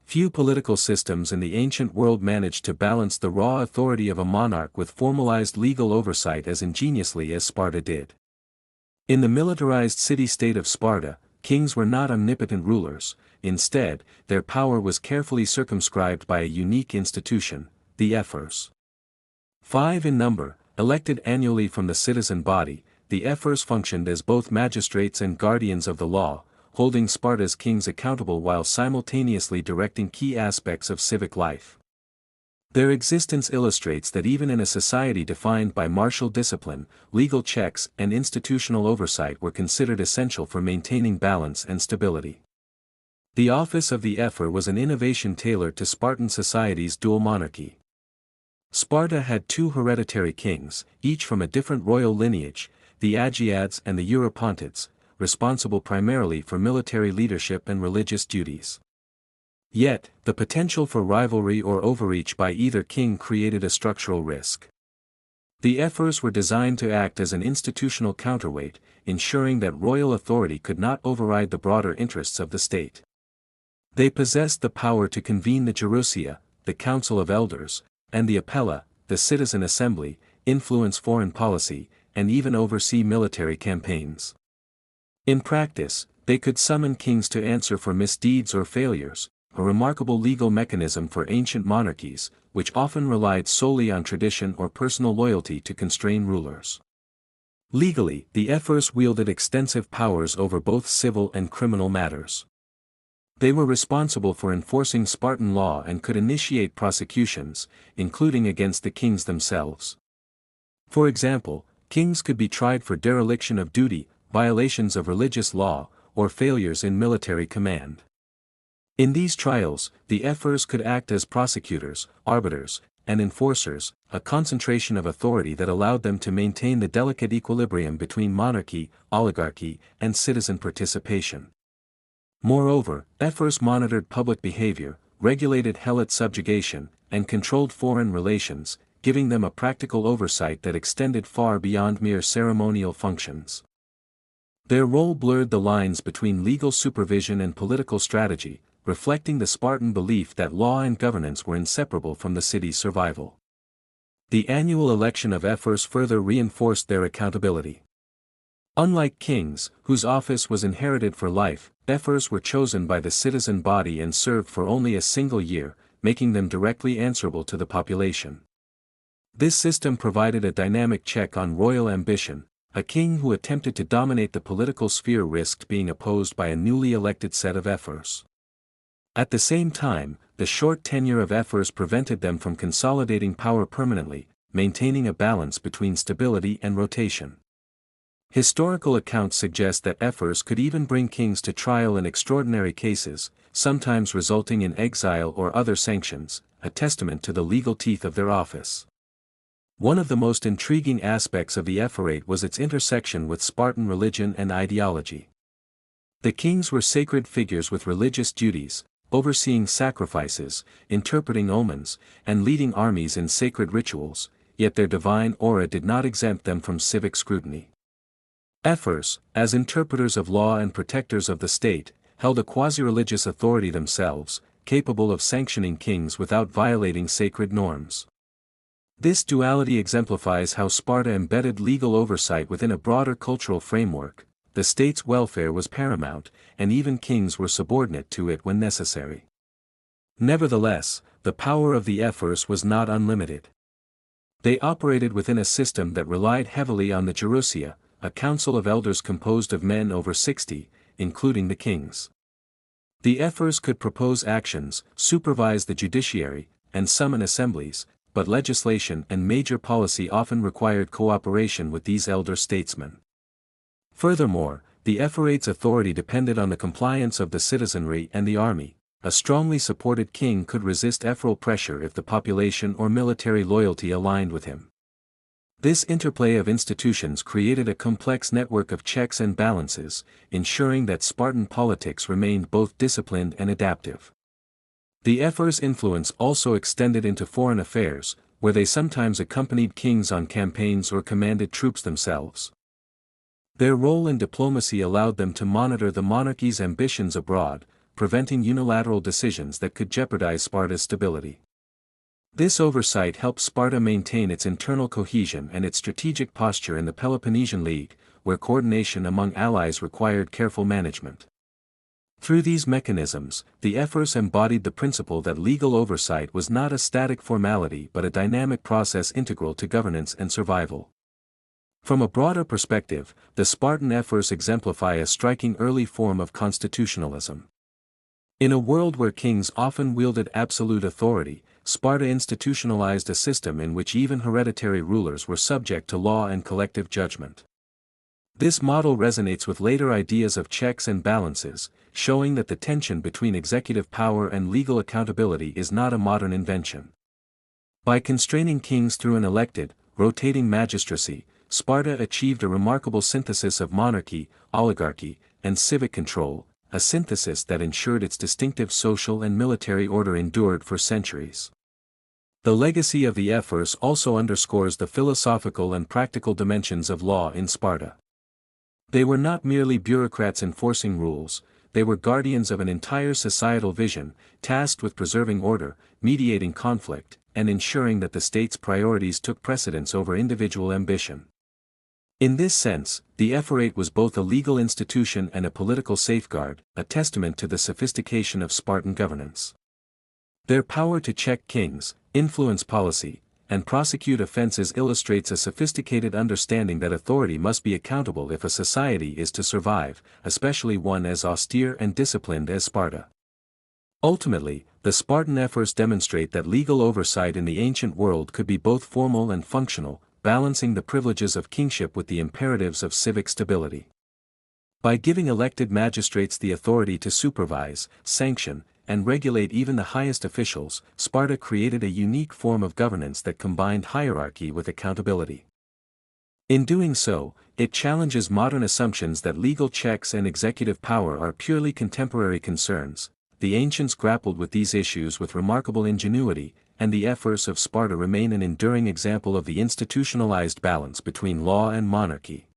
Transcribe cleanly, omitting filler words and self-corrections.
Few political systems in the ancient world managed to balance the raw authority of a monarch with formalized legal oversight as ingeniously as Sparta did. In the militarized city-state of Sparta, kings were not omnipotent rulers. Instead, their power was carefully circumscribed by a unique institution, the Ephors. 5 in number, elected annually from the citizen body, the Ephors functioned as both magistrates and guardians of the law, holding Sparta's kings accountable while simultaneously directing key aspects of civic life. Their existence illustrates that even in a society defined by martial discipline, legal checks and institutional oversight were considered essential for maintaining balance and stability. The office of the Ephor was an innovation tailored to Spartan society's dual monarchy. Sparta had 2 hereditary kings, each from a different royal lineage, the Agiads and the Eurypontids, responsible primarily for military leadership and religious duties. Yet, the potential for rivalry or overreach by either king created a structural risk. The Ephors were designed to act as an institutional counterweight, ensuring that royal authority could not override the broader interests of the state. They possessed the power to convene the Gerousia, the Council of Elders, and the Appella, the Citizen Assembly, influence foreign policy, and even oversee military campaigns. In practice, they could summon kings to answer for misdeeds or failures, a remarkable legal mechanism for ancient monarchies, which often relied solely on tradition or personal loyalty to constrain rulers. Legally, the Ephors wielded extensive powers over both civil and criminal matters. They were responsible for enforcing Spartan law and could initiate prosecutions, including against the kings themselves. For example, kings could be tried for dereliction of duty, violations of religious law, or failures in military command. In these trials, the Ephors could act as prosecutors, arbiters, and enforcers, a concentration of authority that allowed them to maintain the delicate equilibrium between monarchy, oligarchy, and citizen participation. Moreover, Ephors monitored public behavior, regulated helot subjugation, and controlled foreign relations, giving them a practical oversight that extended far beyond mere ceremonial functions. Their role blurred the lines between legal supervision and political strategy, reflecting the Spartan belief that law and governance were inseparable from the city's survival. The annual election of Ephors further reinforced their accountability. Unlike kings, whose office was inherited for life, Ephors were chosen by the citizen body and served for only a single year, making them directly answerable to the population. This system provided a dynamic check on royal ambition. A king who attempted to dominate the political sphere risked being opposed by a newly elected set of Ephors. At the same time, the short tenure of Ephors prevented them from consolidating power permanently, maintaining a balance between stability and rotation. Historical accounts suggest that Ephors could even bring kings to trial in extraordinary cases, sometimes resulting in exile or other sanctions, a testament to the legal teeth of their office. One of the most intriguing aspects of the Ephorate was its intersection with Spartan religion and ideology. The kings were sacred figures with religious duties, overseeing sacrifices, interpreting omens, and leading armies in sacred rituals, yet their divine aura did not exempt them from civic scrutiny. Ephors, as interpreters of law and protectors of the state, held a quasi-religious authority themselves, capable of sanctioning kings without violating sacred norms. This duality exemplifies how Sparta embedded legal oversight within a broader cultural framework. The state's welfare was paramount, and even kings were subordinate to it when necessary. Nevertheless, the power of the Ephors was not unlimited. They operated within a system that relied heavily on the Gerousia, a council of elders composed of men over 60, including the kings. The Ephors could propose actions, supervise the judiciary, and summon assemblies, but legislation and major policy often required cooperation with these elder statesmen. Furthermore, the Ephorate's authority depended on the compliance of the citizenry and the army. A strongly supported king could resist ephoral pressure if the population or military loyalty aligned with him. This interplay of institutions created a complex network of checks and balances, ensuring that Spartan politics remained both disciplined and adaptive. The Ephors' influence also extended into foreign affairs, where they sometimes accompanied kings on campaigns or commanded troops themselves. Their role in diplomacy allowed them to monitor the monarchy's ambitions abroad, preventing unilateral decisions that could jeopardize Sparta's stability. This oversight helped Sparta maintain its internal cohesion and its strategic posture in the Peloponnesian League, where coordination among allies required careful management. Through these mechanisms, the Ephors embodied the principle that legal oversight was not a static formality but a dynamic process integral to governance and survival. From a broader perspective, the Spartan Ephors exemplify a striking early form of constitutionalism. In a world where kings often wielded absolute authority, Sparta institutionalized a system in which even hereditary rulers were subject to law and collective judgment. This model resonates with later ideas of checks and balances, showing that the tension between executive power and legal accountability is not a modern invention. By constraining kings through an elected, rotating magistracy, Sparta achieved a remarkable synthesis of monarchy, oligarchy, and civic control, a synthesis that ensured its distinctive social and military order endured for centuries. The legacy of the Ephors also underscores the philosophical and practical dimensions of law in Sparta. They were not merely bureaucrats enforcing rules, they were guardians of an entire societal vision, tasked with preserving order, mediating conflict, and ensuring that the state's priorities took precedence over individual ambition. In this sense, the Ephorate was both a legal institution and a political safeguard, a testament to the sophistication of Spartan governance. Their power to check kings, influence policy, and prosecute offenses illustrates a sophisticated understanding that authority must be accountable if a society is to survive, especially one as austere and disciplined as Sparta. Ultimately, the Spartan Ephors demonstrate that legal oversight in the ancient world could be both formal and functional, balancing the privileges of kingship with the imperatives of civic stability. By giving elected magistrates the authority to supervise, sanction, and regulate even the highest officials, Sparta created a unique form of governance that combined hierarchy with accountability. In doing so, it challenges modern assumptions that legal checks and executive power are purely contemporary concerns. The ancients grappled with these issues with remarkable ingenuity, and the Ephors of Sparta remain an enduring example of the institutionalized balance between law and monarchy.